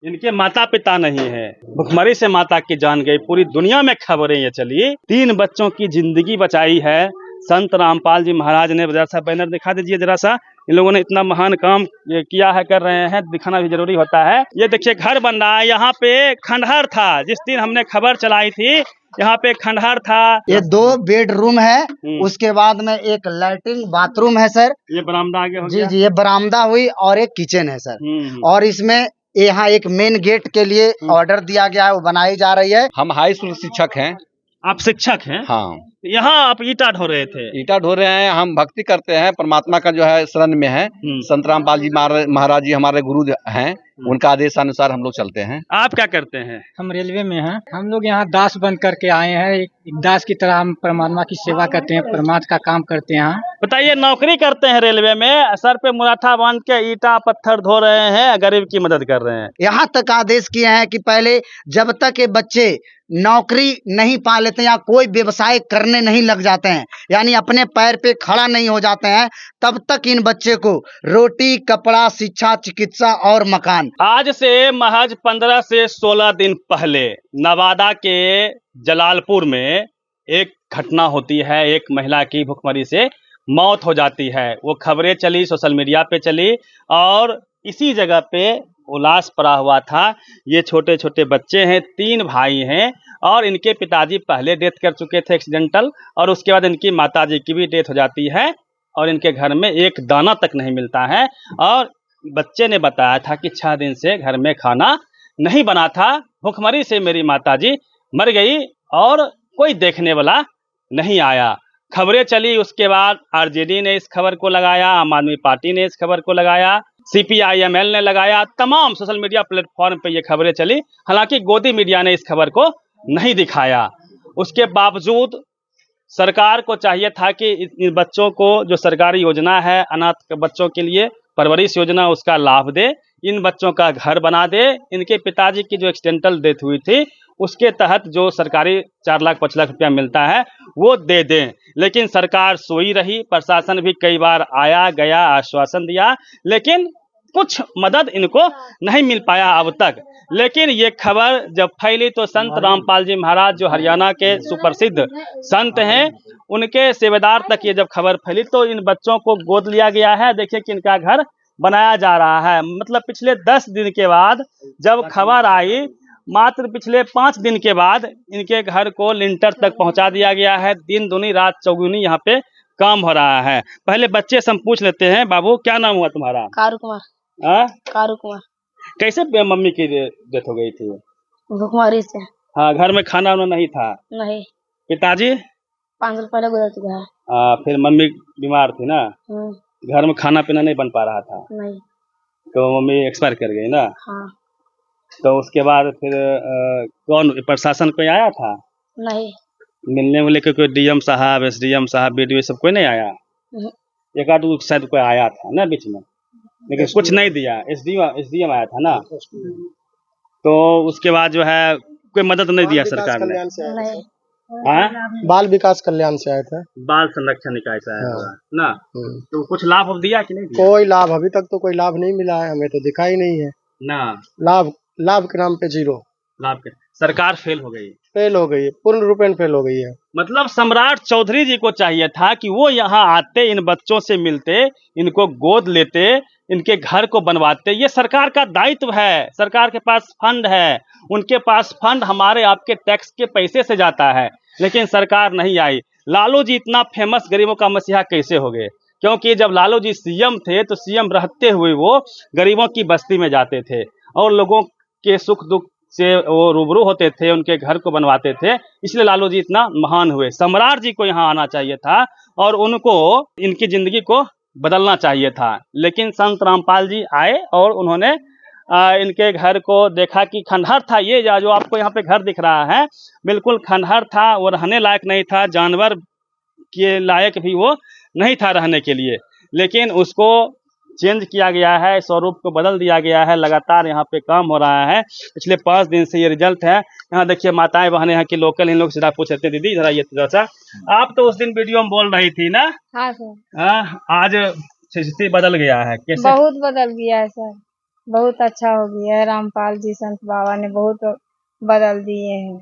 इनके माता पिता नहीं है, भुखमरी से माता की जान गई। पूरी दुनिया में खबरें ये चली, 3 बच्चों की जिंदगी बचाई है संत रामपाल जी महाराज ने। जरा सा बैनर दिखा दीजिए जरा सा। इन लोगों ने इतना महान काम किया है, कर रहे हैं, दिखाना भी जरूरी होता है। ये देखिए घर बन रहा है, यहाँ पे खंडहर था। जिस दिन हमने खबर चलाई थी यहाँ पे खंडहर था। ये 2 बेडरूम है, उसके बाद में एक लैट्रिन बाथरूम है सर। ये बरामदा आगे हो जी गया। जी, ये बरामदा हुई और एक किचन है सर। और इसमें यहाँ एक मेन गेट के लिए ऑर्डर दिया गया है, वो बनाई जा रही है। हम हाई स्कूल शिक्षक हैं। आप शिक्षक हैं? हाँ। यहाँ आप ईटा ढो रहे थे? ईटा ढो रहे हैं। हम भक्ति करते हैं, परमात्मा का जो है शरण में है। संत रामपाल जी महाराज जी हमारे गुरु हैं, उनका आदेश अनुसार हम लोग चलते हैं। आप क्या करते हैं? हम रेलवे में हैं। हम लोग यहाँ दास बन करके आए हैं। एक दास की तरह हम परमात्मा की सेवा करते हैं, परमात्मा का काम करते हैं। बताइए, नौकरी करते हैं रेलवे में, सर पे मुराठा बांध के ईटा पत्थर धो रहे हैं, गरीब की मदद कर रहे हैं। यहाँ तक आदेश किए हैं कि पहले जब तक ये बच्चे नौकरी नहीं पा लेते या कोई व्यवसाय करने नहीं लग जाते हैं, यानी अपने पैर पे खड़ा नहीं हो जाते हैं, तब तक इन बच्चे को रोटी, कपड़ा, शिक्षा, चिकित्सा और मकान। आज से महज 15 से 16 दिन पहले नवादा के जलालपुर में एक घटना होती है। एक महिला की भुखमरी से मौत हो जाती है। वो खबरें चली, सोशल मीडिया पे चली और इसी जगह पे उल्लास पड़ा हुआ था। ये छोटे छोटे बच्चे हैं, 3 भाई हैं और इनके पिताजी पहले डेथ कर चुके थे एक्सीडेंटल, और उसके बाद इनकी माताजी की भी डेथ हो जाती है और इनके घर में एक दाना तक नहीं मिलता है। और बच्चे ने बताया था कि 6 दिन से घर में खाना नहीं बना था, भुखमरी से मेरी माताजी मर गई और कोई देखने वाला नहीं आया। खबरें चली, उसके बाद आरजेडी ने इस खबर को लगाया, आम आदमी पार्टी ने इस खबर को लगाया, CPIML ने लगाया, तमाम सोशल मीडिया प्लेटफॉर्म पे ये खबरें चली। हालांकि गोदी मीडिया ने इस खबर को नहीं दिखाया। उसके बावजूद सरकार को चाहिए था कि इन बच्चों को जो सरकारी योजना है अनाथ बच्चों के लिए परवरिश योजना, उसका लाभ दे, इन बच्चों का घर बना दे। इनके पिताजी की जो एक्सीडेंटल डेथ हुई थी उसके तहत जो सरकारी 4 लाख 5 लाख रुपया मिलता है वो दे दें। लेकिन सरकार सोई रही। प्रशासन भी कई बार आया गया, आश्वासन दिया, लेकिन कुछ मदद इनको नहीं मिल पाया अब तक। लेकिन ये खबर जब फैली तो संत रामपाल जी महाराज जो हरियाणा के सुप्रसिद्ध संत हैं, उनके सेवेदार तक ये जब खबर फैली तो इन बच्चों को गोद लिया गया है। देखिए कि इनका घर बनाया जा रहा है। मतलब पिछले 10 दिन के बाद जब खबर आई, मात्र पिछले 5 दिन के बाद इनके घर को लिंटर तक पहुंचा दिया गया है। दिन दुनी रात चौगुनी यहाँ पे काम हो रहा है। पहले बच्चे से हम पूछ लेते हैं। बाबू, क्या नाम हुआ तुम्हारा? कारू कुमार। कारू कुमार। कैसे मम्मी की डेथ हो गई थी? भुखमरी से। हाँ, घर में खाना वाना नहीं था? नहीं। पिताजी 5 साल पहले गुजर चुका है। फिर मम्मी बीमार थी ना, घर में खाना पीना नहीं बन पा रहा था? नहीं। तो मम्मी एक्सपायर कर गई ना? हाँ। तो उसके बाद फिर कौन प्रशासन कोई आया था? नहीं। मिलने वाले कोई DM साहब, SDM साहब, BDO सब कोई नहीं आया? एक आध शायद कोई आया था ना बीच में, लेकिन कुछ नहीं दिया। SDM आया था ना? तो उसके बाद जो है कोई मदद नहीं दिया सरकार ने? नहीं। बाल विकास कल्याण से आए थे। बाल संरक्षण निकाय से आया हुआ ना? तो कुछ लाभ दिया कि नहीं दिया? कोई लाभ अभी तक तो कोई लाभ नहीं मिला है, हमें तो दिखा ही नहीं है ना। लाभ के नाम पे 0। लाभ के सरकार फेल हो गई, पूर्ण रूपेण फेल हो गई है। मतलब सम्राट चौधरी जी को चाहिए था कि वो यहाँ आते, इन बच्चों से मिलते, इनको गोद लेते, इनके घर को बनवाते। ये सरकार का दायित्व है। सरकार के पास फंड है, उनके पास फंड हमारे आपके टैक्स के पैसे से जाता है, लेकिन सरकार नहीं आई। लालू जी इतना फेमस गरीबों का मसीहा कैसे हो गए? क्योंकि जब लालू जी CM थे तो CM रहते हुए वो गरीबों की बस्ती में जाते थे और लोगों के सुख दुख से वो रूबरू होते थे, उनके घर को बनवाते थे। इसलिए लालू जी इतना महान हुए। सम्राट जी को यहाँ आना चाहिए था और उनको इनकी जिंदगी को बदलना चाहिए था। लेकिन संत रामपाल जी आए और उन्होंने इनके घर को देखा कि खंडहर था। ये जो आपको यहाँ पे घर दिख रहा है बिल्कुल खंडहर था, वो रहने लायक नहीं था, जानवर के लायक भी वो नहीं था रहने के लिए। लेकिन उसको चेंज किया गया है, स्वरूप को बदल दिया गया है। लगातार यहाँ पे काम हो रहा है। पिछले 5 दिन से ये रिजल्ट है। यहाँ देखिए माताएं बहनें यहाँ की लोकल, इन लोग सीधा पूछ लेते हैं। दीदी इधर आइए थोड़ा सा। आप तो उस दिन वीडियो में बोल रही थी ना? हाँ सर। आज स्थिति बदल गया है कैसे? बहुत बदल गया है सर। बहुत अच्छा हो गया है। रामपाल जी संत बाबा ने बहुत बदल दिए हैं।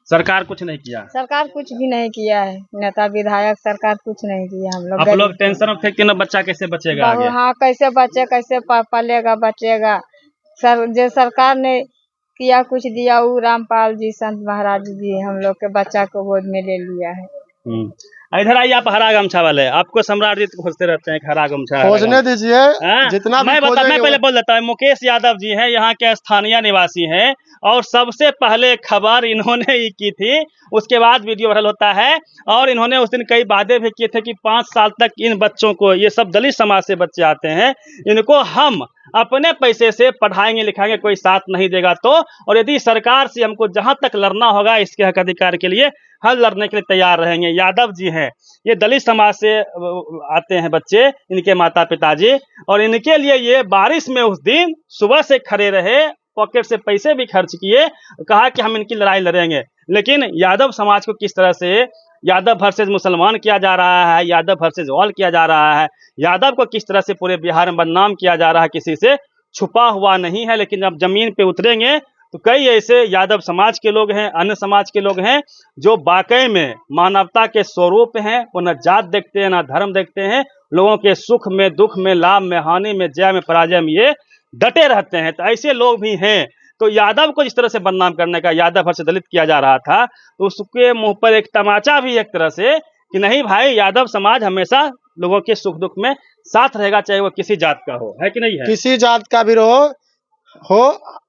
सरकार कुछ नहीं किया। सरकार कुछ भी नहीं किया है, नेता विधायक सरकार कुछ नहीं किया। हम लोग आप लोग टेंशन में फेंकते ना, बच्चा कैसे बचेगा आगे? हाँ, कैसे बच्चे कैसे पलेगा बचेगा। जो सरकार ने किया कुछ दिया, वो रामपाल जी संत महाराज जी हम लोग के बच्चा को गोद में ले लिया है। इधर आइए, आप हरा गमछा वाले, आपको सम्राट जी खोजते रहते हैं, हरा गमछा खोजने दीजिए, जितना भी मैं खोजेंगे पहले बोल देता हूँ, मुकेश यादव जी हैं, यहाँ के स्थानीय निवासी हैं, और सबसे पहले खबर इन्होंने ही की थी, उसके बाद वीडियो वायरल होता है। और इन्होंने उस दिन कई वादे भी किए थे कि 5 साल तक इन बच्चों को, ये सब दलित समाज से बच्चे आते हैं, इनको हम अपने पैसे से पढ़ाएंगे लिखाएंगे, कोई साथ नहीं देगा तो, और यदि सरकार से हमको जहाँ तक लड़ना होगा इसके हक अधिकार के लिए, हल लड़ने के लिए तैयार रहेंगे। यादव जी हैं, ये दलित समाज से आते हैं बच्चे, इनके माता पिताजी, और इनके लिए ये बारिश में उस दिन सुबह से खड़े रहे, पॉकेट से पैसे भी खर्च किए, कहा कि हम इनकी लड़ाई लड़ेंगे। लेकिन यादव समाज को किस तरह से यादव वर्सेस मुसलमान किया जा रहा है, यादव वर्सेस ऑल किया जा रहा है, यादव को किस तरह से पूरे बिहार में बदनाम किया जा रहा है, किसी से छुपा हुआ नहीं है। लेकिन जब जमीन पे उतरेंगे तो कई ऐसे यादव समाज के लोग हैं, अन्य समाज के लोग हैं, जो वाकई में मानवता के स्वरूप हैं। वो न जात देखते हैं, न धर्म देखते हैं, लोगों के सुख में, दुख में, लाभ में, हानि में, जय में, पराजय में ये डटे रहते हैं। तो ऐसे लोग भी हैं। तो यादव को जिस तरह से बदनाम करने का, यादव भर से दलित किया जा रहा था, तो उसके मुंह पर एक तमाचा भी एक तरह से कि नहीं भाई, यादव समाज हमेशा लोगों के सुख दुख में साथ रहेगा, चाहे वो किसी जात का हो, है कि नहीं है? किसी जात का भी हो,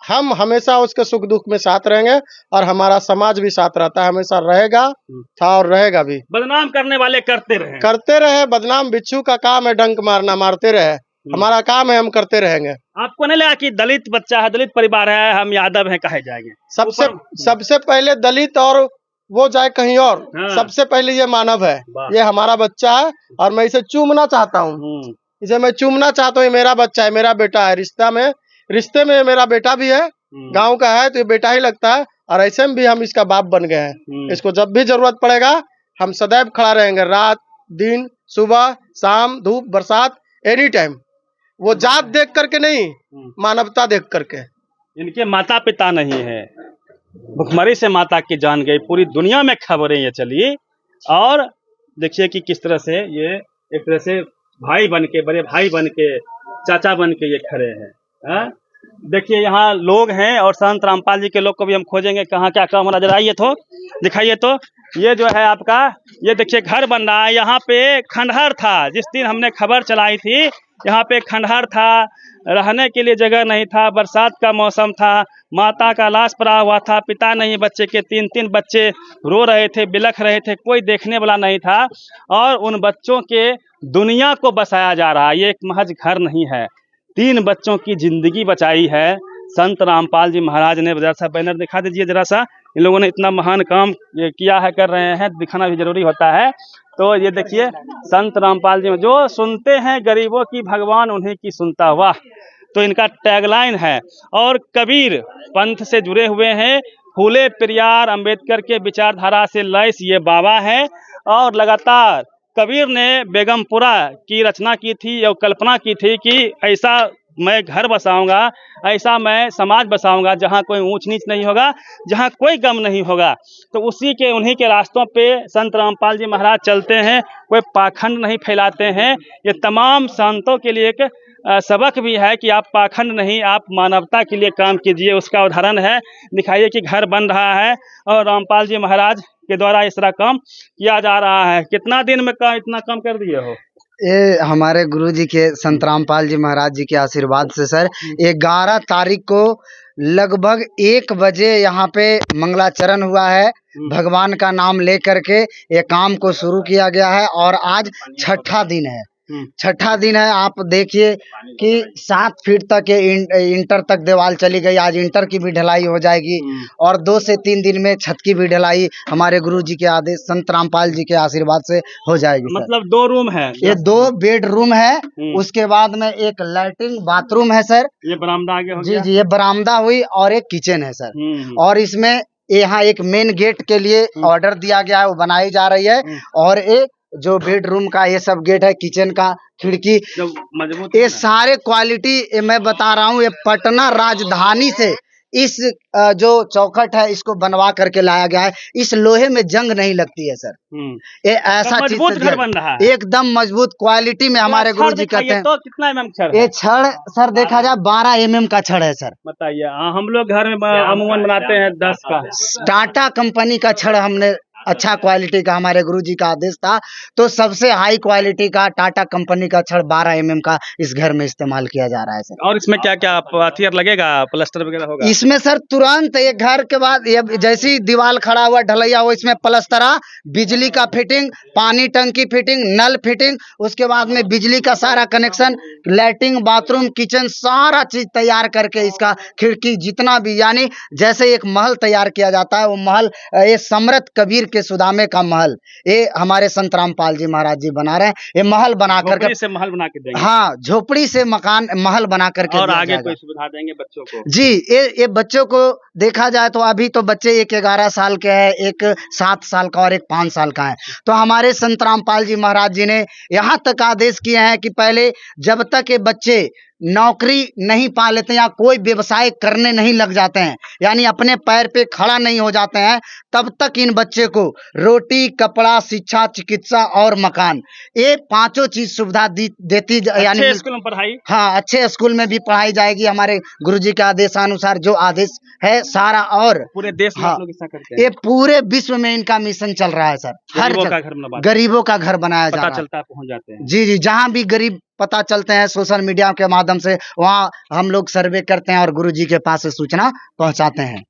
हम हमेशा उसके सुख दुख में साथ रहेंगे, और हमारा समाज भी साथ रहता है, हमेशा रहेगा, था और रहेगा भी। बदनाम करने वाले करते रहे। बदनाम बिच्छू का काम है, डंक मारना, मारते रहे। हमारा काम है, हम करते रहेंगे। आपको नहीं लगा कि दलित बच्चा है, दलित परिवार है, हम यादव हैं, कहे जाएंगे? सबसे पहले दलित और वो जाए कहीं और। हाँ। सबसे पहले ये मानव है, ये हमारा बच्चा है, और मैं इसे चूमना चाहता हूँ। इसे मैं चूमना चाहता हूँ, ये मेरा बच्चा है, मेरा बेटा है। रिश्ते में मेरा बेटा भी है, गांव का है तो ये बेटा ही लगता है, और ऐसे में भी हम इसका बाप बन गए हैं। इसको जब भी जरूरत पड़ेगा हम सदैव खड़ा रहेंगे, रात दिन, सुबह शाम, धूप बरसात, एनी टाइम। वो जात देख करके नहीं, मानवता देख करके। इनके माता पिता नहीं है, भुखमरी से माता की जान गई, पूरी दुनिया में खबरें ये चली। और देखिए कि किस तरह से ये एक तरह से भाई बन के, बड़े भाई बन के, चाचा बन के ये खड़े हैं। देखिए यहाँ लोग हैं, और संत रामपाल जी के लोग को भी हम खोजेंगे, कहाँ क्या काम हो रहा है। जरा आइए तो दिखाइए तो, ये जो है आपका, ये देखिए घर बन रहा है। यहाँ पे खंडहर था, जिस दिन हमने खबर चलाई थी, यहाँ पे खंडहर था, रहने के लिए जगह नहीं था, बरसात का मौसम था, माता का लाश पड़ा हुआ था, पिता नहीं, बच्चे के 3-3 बच्चे रो रहे थे, बिलख रहे थे, कोई देखने वाला नहीं था, और उन बच्चों के दुनिया को बसाया जा रहा है। ये एक महज घर नहीं है, 3 बच्चों की जिंदगी बचाई है संत रामपाल जी महाराज ने। जरा सा बैनर दिखा दीजिए, जरा सा, इन लोगों ने इतना महान काम किया है, कर रहे हैं, दिखाना भी जरूरी होता है। तो ये देखिए संत रामपाल जी, जो सुनते हैं गरीबों की भगवान उन्हीं की सुनता, वाह। तो इनका टैगलाइन है, और कबीर पंथ से जुड़े हुए हैं, फूले पेरियार अंबेडकर के विचारधारा से लैस ये बाबा है। और लगातार कबीर ने बेगमपुरा की रचना की थी, और कल्पना की थी कि ऐसा मैं घर बसाऊंगा, ऐसा मैं समाज बसाऊंगा जहां कोई ऊंच नीच नहीं होगा, जहां कोई गम नहीं होगा। तो उन्हीं के रास्तों पे संत रामपाल जी महाराज चलते हैं, कोई पाखंड नहीं फैलाते हैं। ये तमाम संतों के लिए एक सबक भी है कि आप पाखंड नहीं, आप मानवता के लिए काम कीजिए। उसका उदाहरण है, दिखाइए कि घर बन रहा है और रामपाल जी महाराज के द्वारा इस तरह काम किया जा रहा है। कितना दिन में इतना काम कर दिए हो? ये हमारे गुरु जी के संत रामपाल जी महाराज जी के आशीर्वाद से सर 11 तारीख को लगभग 1 बजे यहाँ पे मंगलाचरण हुआ है। भगवान का नाम ले करके ये काम को शुरू किया गया है, और आज 6ठा दिन है। 6ठा दिन है। आप देखिए कि 7 फीट तक इंटर तक दीवार चली गई। आज इंटर की भी ढलाई हो जाएगी, और 2 से 3 दिन में छत की भी ढलाई हमारे गुरु जी के आदेश, संत रामपाल जी के आशीर्वाद से हो जाएगी। मतलब 2 रूम है, ये 2 बेडरूम है। उसके बाद में एक लैट्रिन बाथरूम है सर। ये बरामदा आगे हो गया। जी, ये बरामदा हुई, और एक किचन है सर। और इसमें यहाँ एक मेन गेट के लिए ऑर्डर दिया गया है, वो बनाई जा रही है। और एक जो बेडरूम का ये सब गेट है, किचन का खिड़की, जो मजबूत ये सारे क्वालिटी मैं बता रहा हूँ। ये पटना राजधानी से इस जो चौखट है इसको बनवा करके लाया गया है। इस लोहे में जंग नहीं लगती है सर। ये ऐसा चीज मजबूत से घर बन रहा है, एकदम मजबूत क्वालिटी में हमारे छड़ गुरुजी कहते दिखाइए हैं। तो कितना mm छड़ है? ये छड़ सर देखा जाए 12 mm का छड़ है सर। बताइए। हम लोग घर में अमूमन बनाते हैं 10 का। टाटा कंपनी का छड़ हमने अच्छा क्वालिटी का, हमारे गुरुजी का आदेश था तो सबसे हाई क्वालिटी का टाटा कंपनी का छड़ 12 mm का इस घर में इस्तेमाल किया जा रहा है सर। और इसमें क्या क्या हथियार लगेगा, प्लास्टर वगैरह होगा? इसमें सर तुरंत ये घर के बाद ये जैसी दीवार खड़ा हुआ ढलैया हो, इसमें प्लस्तरा, बिजली का फिटिंग, पानी टंकी फिटिंग, नल फिटिंग, उसके बाद में बिजली का सारा कनेक्शन, लैट्रिन बाथरूम किचन सारा चीज तैयार करके इसका खिड़की जितना भी, यानी जैसे एक महल तैयार किया जाता है वो महल, ये सम्राट कबीर के सुदामे का महल ये हमारे संत रामपाल जी महाराज जी बना रहे हैं। ये महल बना करके से महल बना के देंगे। हाँ, झोपड़ी से मकान महल बना करके और दिया आगे जाएगा। कोई सुविधा देंगे बच्चों को? जी, ये बच्चों को देखा जाए तो अभी तो बच्चे एक 11 साल के हैं, एक 7 साल का और एक 5 साल का है। तो हमारे संत रामपाल जी महाराज जी ने यहाँ तक आदेश किए हैं कि पहले जब तक ये बच्चे नौकरी नहीं पा लेते या कोई व्यवसाय करने नहीं लग जाते हैं, यानी अपने पैर पे खड़ा नहीं हो जाते हैं, तब तक इन बच्चे को रोटी, कपड़ा, शिक्षा, चिकित्सा और मकान, ये पांचों चीज सुविधा देती यानी अच्छे स्कूल में पढ़ाई। हाँ, अच्छे स्कूल में भी पढ़ाई जाएगी हमारे गुरुजी के आदेशानुसार, जो आदेश है सारा। और पूरे देश में हाँ, आप लोग ऐसा करते हैं? ये पूरे विश्व में इनका मिशन चल रहा है सर। हर गरीबों का जगह घर बनवाते गरीबों का घर बनाया जा पता रहा है। चलता है, पहुंच जाते हैं। जी जी, जहाँ भी गरीब पता चलते हैं सोशल मीडिया के माध्यम से, वहाँ हम लोग सर्वे करते हैं और गुरुजी के पास से सूचना पहुँचाते हैं।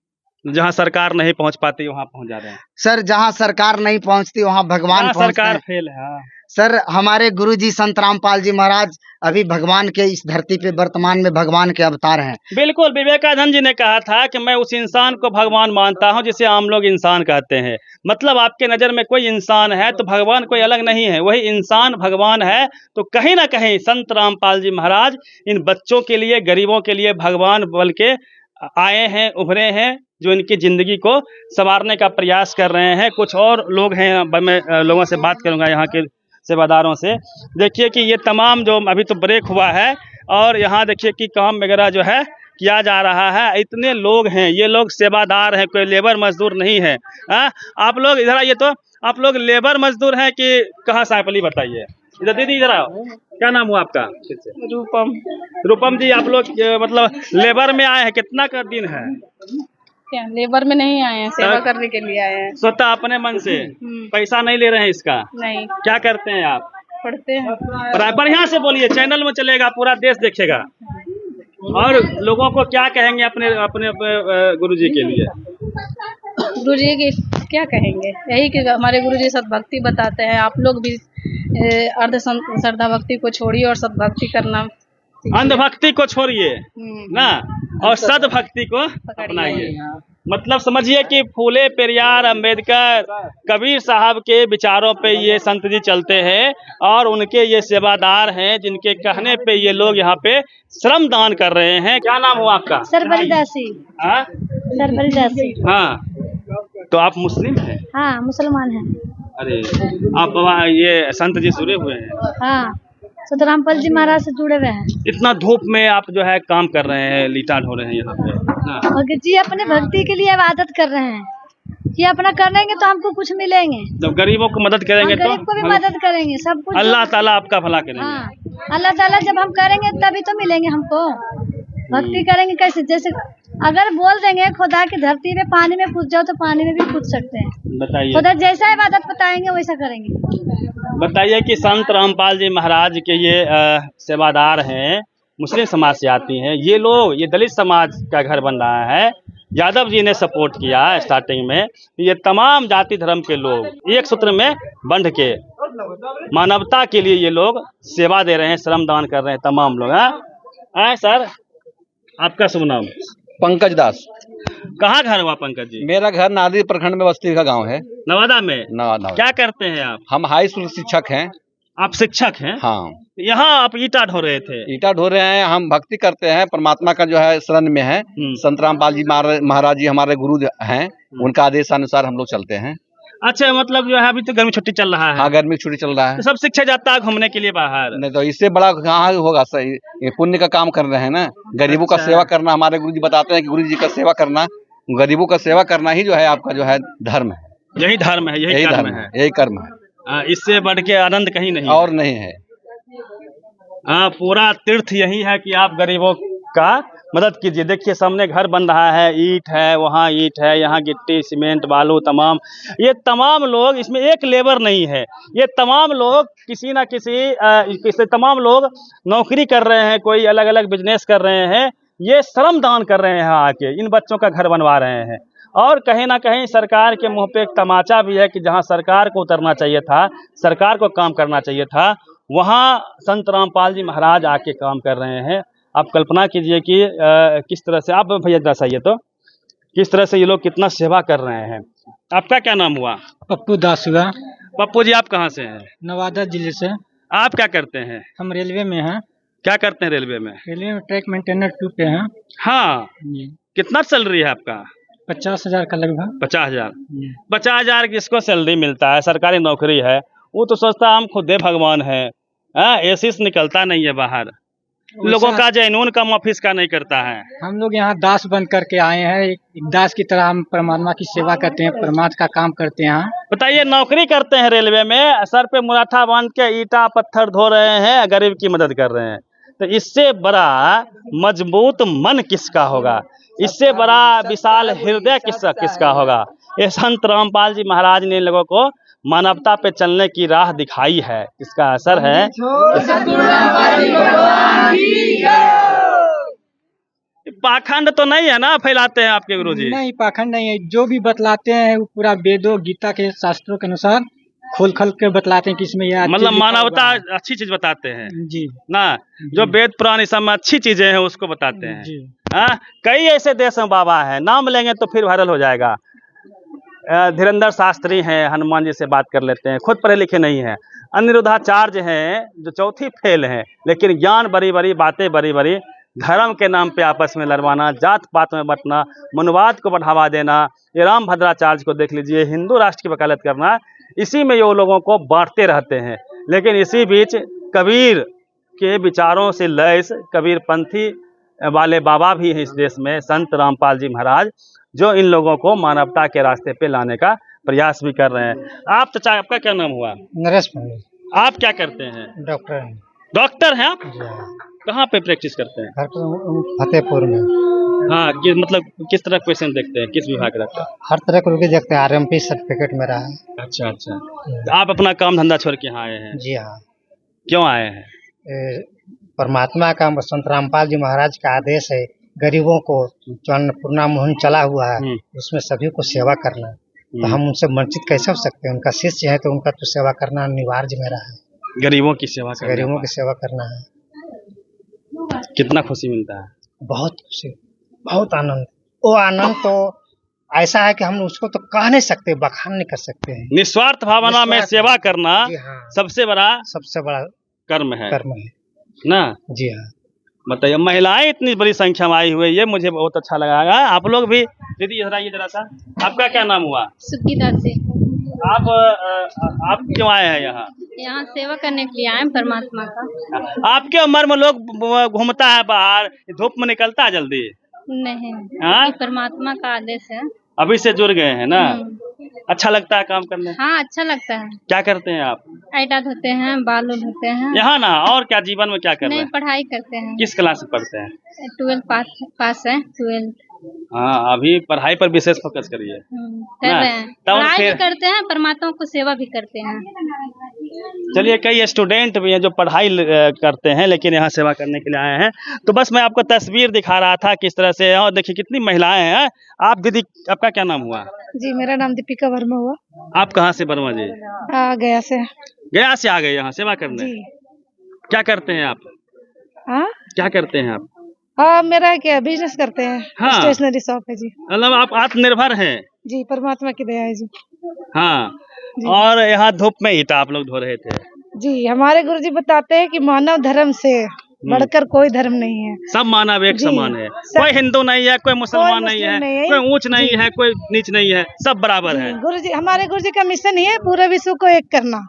जहाँ सरकार नहीं पहुंच पाती वहाँ पहुंच जा रहे हैं सर, जहाँ सरकार नहीं पहुँचती वहाँ भगवान जहाँ पहुँचते सरकार हैं। फेल है। हाँ। सर, हमारे गुरुजी संत रामपाल जी महाराज अभी भगवान के इस धरती पे वर्तमान में भगवान के अवतार हैं। बिल्कुल, विवेकानंद जी ने कहा था कि मैं उस इंसान को भगवान मानता हूं जिसे आम लोग इंसान कहते हैं। मतलब आपके नज़र में कोई इंसान है तो भगवान कोई अलग नहीं है, वही इंसान भगवान है। तो कहीं ना कहीं संत रामपाल जी महाराज इन बच्चों के लिए, गरीबों के लिए भगवान बन के आए हैं, उभरे हैं, जो इनकी ज़िंदगी को संवारने का प्रयास कर रहे हैं। कुछ और लोग हैं, मैं लोगों से बात करूँगा यहाँ के सेवादारों से। देखिए कि ये तमाम जो अभी तो ब्रेक हुआ है और यहाँ देखिए कि काम वगैरह जो है किया जा रहा है। इतने लोग हैं, ये लोग सेवादार हैं, कोई लेबर मजदूर नहीं है। आप लोग इधर आइए, तो आप लोग लेबर मजदूर हैं कि कहाँ से? आप बताइए। इधर दीदी, इधर आओ। क्या नाम हुआ आपका? रूपम। रूपम जी, आप लोग मतलब लेबर में आए हैं, कितना का दिन है? क्या लेबर में नहीं आए हैं, सेवा करने के लिए आए हैं। स्वतः अपने मन से? पैसा नहीं ले रहे हैं इसका? नहीं। क्या करते हैं आप? पढ़ते हैं। बढ़िया से बोलिए, चैनल में चलेगा, पूरा देश देखेगा। और लोगों को क्या कहेंगे अपने अपने गुरुजी के लिए? गुरुजी की क्या कहेंगे, यही कि हमारे गुरुजी सद्भक्ति बताते हैं। आप लोग भी अर्ध श्रद्धा भक्ति को छोड़िए और सद्भक्ति करना, अंधभक्ति को छोड़िए ना, और सद्भक्ति को अपनाइए। मतलब समझिए कि फूले पेरियार, अंबेडकर, कबीर साहब के विचारों पे ये संत जी चलते हैं और उनके ये सेवादार हैं, जिनके कहने पे ये लोग यहाँ पे श्रम दान कर रहे हैं। क्या नाम हुआ आपका? सरबरी दासी। हाँ, सरबरी दासी। हाँ। तो आप मुस्लिम हैं? हाँ, मुसलमान हैं। अरे, आप ये संत जी जुड़े हुए हैं? हाँ, संत रामपाल जी महाराज से जुड़े हुए हैं। इतना धूप में आप जो है काम कर रहे हैं, लीटा ढो रहे हैं यहाँ पे ना? और जी अपने भक्ति के लिए इबादत कर रहे हैं कि अपना करेंगे तो हमको कुछ मिलेंगे। जब गरीबों को मदद करेंगे तो गरीब को भी मदद करेंगे, सब कुछ अल्लाह ताला आपका भला करेंगे। हाँ, अल्लाह ताला जब हम करेंगे तभी तो मिलेंगे हमको। भक्ति करेंगे कैसे? जैसे अगर बोल देंगे खुदा की धरती में पानी में कूद जाओ तो पानी में भी कूद सकते हैं। बताइए, खुदा जैसा इबादत बताएंगे वैसा करेंगे। बताइए कि संत रामपाल जी महाराज के ये सेवादार हैं, मुस्लिम समाज से आती हैं ये लोग, ये दलित समाज का घर बन रहा है। यादव जी ने सपोर्ट किया स्टार्टिंग में। ये तमाम जाति धर्म के लोग एक सूत्र में बंध के मानवता के लिए ये लोग सेवा दे रहे हैं, श्रम दान कर रहे हैं तमाम लोग। हैं सर, आपका शुभ नाम? पंकज दास। कहाँ घर हुआ पंकज जी? मेरा घर नादिर प्रखंड में बस्ती का गांव है, नवादा में। नवादा। क्या करते हैं आप? हम हाई स्कूल शिक्षक हैं। आप शिक्षक हैं? हाँ। यहाँ आप ईटा ढो रहे थे? ईटा ढो रहे हैं, हम भक्ति करते हैं, परमात्मा का जो है शरण में है। संत रामपाल जी महाराज जी हमारे गुरु हैं, उनका आदेशानुसार हम लोग चलते हैं। अच्छा, मतलब जो है अभी तो गर्मी छुट्टी चल रहा है, हाँ, गर्मी की छुट्टी चल रहा है। तो सब शिक्षा जाता है घूमने के लिए बाहर। नहीं तो इससे बड़ा कहाँ होगा सही, ये पुण्य का काम कर रहे हैं ना, गरीबों का अच्छा। सेवा करना। हमारे गुरु जी बताते हैं कि गुरु जी का सेवा करना, गरीबों का सेवा करना ही जो है आपका जो है धर्म है, यही धर्म है, यही यही कर्म धर्म है। है, यही कर्म है, इससे बढ़ के आनंद कहीं नहीं और नहीं है। हाँ, पूरा तीर्थ यही है कि आप गरीबों का मदद कीजिए। देखिए सामने घर बन रहा है, ईंट है, वहाँ ईंट है, यहाँ गिट्टी सीमेंट बालू तमाम, ये तमाम लोग, इसमें एक लेबर नहीं है, ये तमाम लोग किसी ना किसी तमाम लोग नौकरी कर रहे हैं, कोई अलग अलग बिजनेस कर रहे हैं, ये श्रम दान कर रहे हैं, आके इन बच्चों का घर बनवा रहे हैं। और कहीं ना कहीं सरकार के मुंह पे एक तमाचा भी है कि जहां सरकार को उतरना चाहिए था, सरकार को काम करना चाहिए था, वहां संत रामपाल जी महाराज आके काम कर रहे हैं। आप कल्पना कीजिए कि किस तरह से, आप भैया जरा सा ये तो किस तरह से ये लोग कितना सेवा कर रहे हैं। आपका क्या नाम हुआ? पप्पू दास हुआ। पप्पू जी, आप कहाँ से हैं? नवादा जिले से। आप क्या करते हैं? हम रेलवे में हैं। क्या करते हैं रेलवे में? रेलवे में ट्रैक मेंटेनर 2 पे हैं। हाँ, कितना सैलरी है आपका? 50,000 का लगभग। 50,000। 50,000 किसको सैलरी मिलता है? सरकारी नौकरी है, वो तो सोचता हम खुदे भगवान है। एसी से निकलता नहीं है बाहर, लोगों का जैनून कम ऑफिस का नहीं करता है। हम लोग यहाँ दास बन करके आए हैं, एक दास की तरह हम परमात्मा की सेवा करते हैं, परमात्मा का काम करते हैं। बताइए, नौकरी करते हैं रेलवे में, सर पे मुराठा बांध के ईटा पत्थर धो रहे हैं, गरीब की मदद कर रहे हैं, तो इससे बड़ा मजबूत मन किसका होगा? इससे बड़ा विशाल हृदय किसका होगा? ये संत रामपाल जी महाराज ने इन लोगों को मानवता पे चलने की राह दिखाई है, इसका असर है। पाखंड तो नहीं है ना फैलाते हैं आपके गुरुजी? नहीं, पाखंड नहीं है, जो भी बतलाते हैं वो पूरा वेदों गीता के शास्त्रों के अनुसार खोल के बतलाते हैं कि इसमें यह मतलब मानवता अच्छी चीज बताते हैं जी ना, जो वेद पुराण इस सब में अच्छी चीजें हैं उसको बताते हैं जी। कई ऐसे देश में बाबा है, नाम लेंगे तो फिर वायरल हो जाएगा। धीरेन्द्र शास्त्री हैं, हनुमान जी से बात कर लेते हैं, खुद पढ़े लिखे नहीं हैं। अनिरुद्धाचार्य हैं जो चौथी फेल हैं, लेकिन ज्ञान बड़ी बड़ी बातें बड़ी बड़ी, धर्म के नाम पे आपस में लड़वाना, जात पात में बंटना, मनुवाद को बढ़ावा देना, ये राम भद्राचार्य को देख लीजिए, हिंदू राष्ट्र की वकालत करना, इसी में ये लोगों को बांटते रहते हैं। लेकिन इसी बीच कबीर के विचारों से लैस कबीर पंथी वाले बाबा भी हैं इस देश में, संत रामपाल जी महाराज, जो इन लोगों को मानवता के रास्ते पे लाने का प्रयास भी कर रहे हैं। आप तो चाहे, आपका क्या नाम हुआ? नरेश पंडित। आप क्या करते हैं? डॉक्टर। डॉक्टर हैं आप? कहाँ पे प्रैक्टिस करते हैं? फतेहपुर में। हाँ, मतलब किस तरह पेशेंट देखते हैं, किस विभाग के डॉक्टर? हर तरह के रोगी देखते हैं, RMP सर्टिफिकेट मेरा है। अच्छा अच्छा, तो आप अपना काम धंधा छोड़ के यहाँ आए हैं? जी हाँ। क्यों आए हैं? परमात्मा का, संत रामपाल जी महाराज का आदेश है, गरीबों को जो अन्नपूर्णा मुहिम चला हुआ है उसमें सभी को सेवा करना, तो हम उनसे वंचित कैसे हो सकते हैं? उनका शिष्य है तो उनका तो सेवा करना अनिवार्य मेरा है। गरीबों की सेवा करना, गरीबों की सेवा करना है। कितना खुशी मिलता है? बहुत खुशी, बहुत आनंद। वो आनंद तो ऐसा है कि हम उसको तो कह नहीं सकते, बखान नहीं कर सकते हैं। निस्वार्थ भावना में सेवा करना हाँ, सबसे बड़ा कर्म है ना। जी हाँ। बताइए, महिलाएं इतनी बड़ी संख्या में आई हुई, ये मुझे बहुत अच्छा लगा। आप लोग भी, दीदी ये जरा सा, आपका क्या नाम हुआ? सुखीदा से। आप क्यों आए हैं यहाँ? यहाँ सेवा करने के लिए आए हैं परमात्मा का। आपके उम्र में लोग घूमता है बाहर, धूप में निकलता है जल्दी? नहीं, हाँ? परमात्मा का आदेश है। अभी से जुड़ गए हैं ना? अच्छा लगता है काम करने? हाँ, अच्छा लगता है। क्या करते हैं आप? आइटा धोते हैं, बाल धोते हैं। यहाँ ना, और क्या जीवन में क्या कर रहे नहीं, हैं? पढ़ाई करते हैं। किस क्लास में पढ़ते हैं? 12 पास है, 12। हाँ, अभी पढ़ाई पर विशेष फोकस करिए। कर रहे हैं, पढ़ाई भी करते हैं, परमात्मा को सेवा भी करते हैं। चलिए, कई स्टूडेंट भी हैं जो पढ़ाई करते हैं लेकिन यहाँ सेवा करने के लिए आए हैं। तो बस मैं आपको तस्वीर दिखा रहा था किस तरह से, और देखिए कितनी महिलाएं हैं। आप दीदी, आपका क्या नाम हुआ? जी, मेरा नाम दीपिका वर्मा हुआ। आप कहाँ से वर्मा जी? गया से। गया से आ गए यहाँ सेवा करने? क्या करते हैं आप? हाँ, क्या करते हैं आप? मेरा क्या बिजनेस करते हैं। हाँ, स्टेशनरी शॉप है जी। मतलब आप आत्मनिर्भर हैं? जी, परमात्मा की दया है जी। हाँ, और यहाँ धूप में ईटा आप लोग धो रहे थे? जी, हमारे गुरुजी बताते हैं कि मानव धर्म से बढ़कर कोई धर्म नहीं है। सब मानव एक जी, समान है, सब- कोई हिंदू नहीं है, कोई मुसलमान नहीं मुस्लिम है, नहीं है। कोई ऊंच नहीं है, कोई नीच नहीं है, सब बराबर है। गुरु जी, हमारे गुरु जी का मिशन ही है पूरे विश्व को एक करना।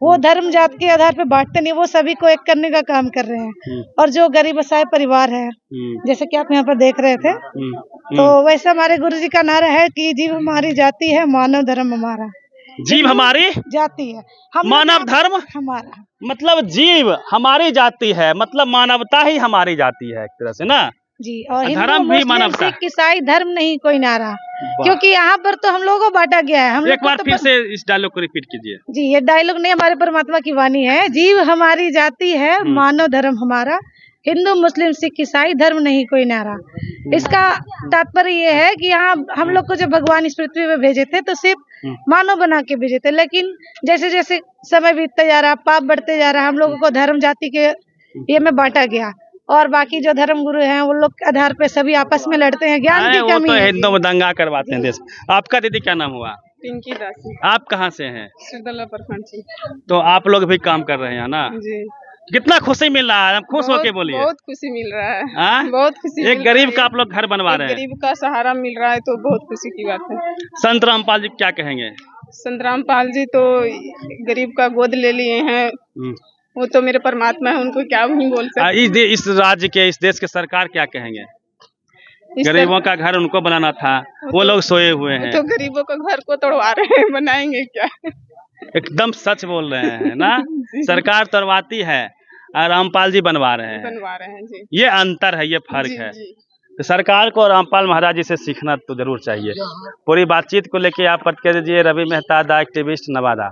वो धर्म जात के आधार पे बांटते नहीं, वो सभी को एक करने का काम कर रहे हैं। और जो गरीब असहाय परिवार है, जैसे कि आप यहाँ पर देख रहे थे, तो वैसे हमारे गुरु जी का नारा है कि जीव हमारी जाति है, मानव धर्म हमारा। जीव हमारी जाति है, हम मानव धर्म हमारा। मतलब जीव हमारी जाति है, मतलब मानवता ही हमारी जाति है एक तरह से ना। जी, और हिंदू, धर्म भी मुस्लिम, मानवता। सिख, ईसाई धर्म नहीं कोई नारा, क्योंकि यहाँ पर तो हम लोगों को बांटा गया है। हम एक लोग को बार तो फिर से इस डायलॉग को रिपीट कीजिए। जी, ये डायलॉग नहीं, हमारे परमात्मा की वाणी है। जीव हमारी जाति है, मानव धर्म हमारा, हिंदू, मुस्लिम, सिख, ईसाई धर्म नहीं कोई नारा। इसका तात्पर्य ये है कि यहाँ हम लोग को जब भगवान इस पृथ्वी पे भेजे थे तो सिर्फ मानव बना के भेजे थे, लेकिन जैसे जैसे समय बीतता जा रहा, पाप बढ़ते जा रहा, हम लोगों को धर्म जाति के ये में बांटा गया। और बाकी जो धर्म गुरु हैं वो लोग के आधार पे सभी आपस में लड़ते हैं, ज्ञान की वो कमी तो है। हिंदू में दंगा करवाते हैं देश। आपका दीदी क्या नाम हुआ? पिंकी दासी, आप कहाँ से हैं? सिरदला प्रखंड से। तो आप लोग भी काम कर रहे हैं ना? जी, कितना खुशी मिल रहा है? खुश होके बोलिए। बहुत खुशी मिल रहा है। हाँ? बहुत खुशी एक गरीब का आप लोग घर बनवा रहे हैं, गरीब का सहारा मिल रहा है तो बहुत खुशी की बात है। संत रामपाल जी क्या कहेंगे? संत रामपाल जी तो गरीब का गोद ले लिए हैं, वो तो मेरे परमात्मा है, उनको क्या नहीं बोल सकते। इस राज्य के, इस देश के सरकार क्या कहेंगे? गरीबों का घर उनको बनाना था, वो लोग सोए हुए हैं। तो गरीबों का घर को तोड़वा रहे हैं, बनाएंगे क्या? एकदम सच बोल रहे हैं ना। सरकार तोड़वाती है और रामपाल जी बनवा रहे हैं जी। ये अंतर है, ये फर्क जी, है। जी। तो सरकार को रामपाल महाराज जी से सीखना तो जरूर चाहिए। पूरी बातचीत को लेके आप पत्र कर दीजिए। Ravi Mehta, the activist, Nawada.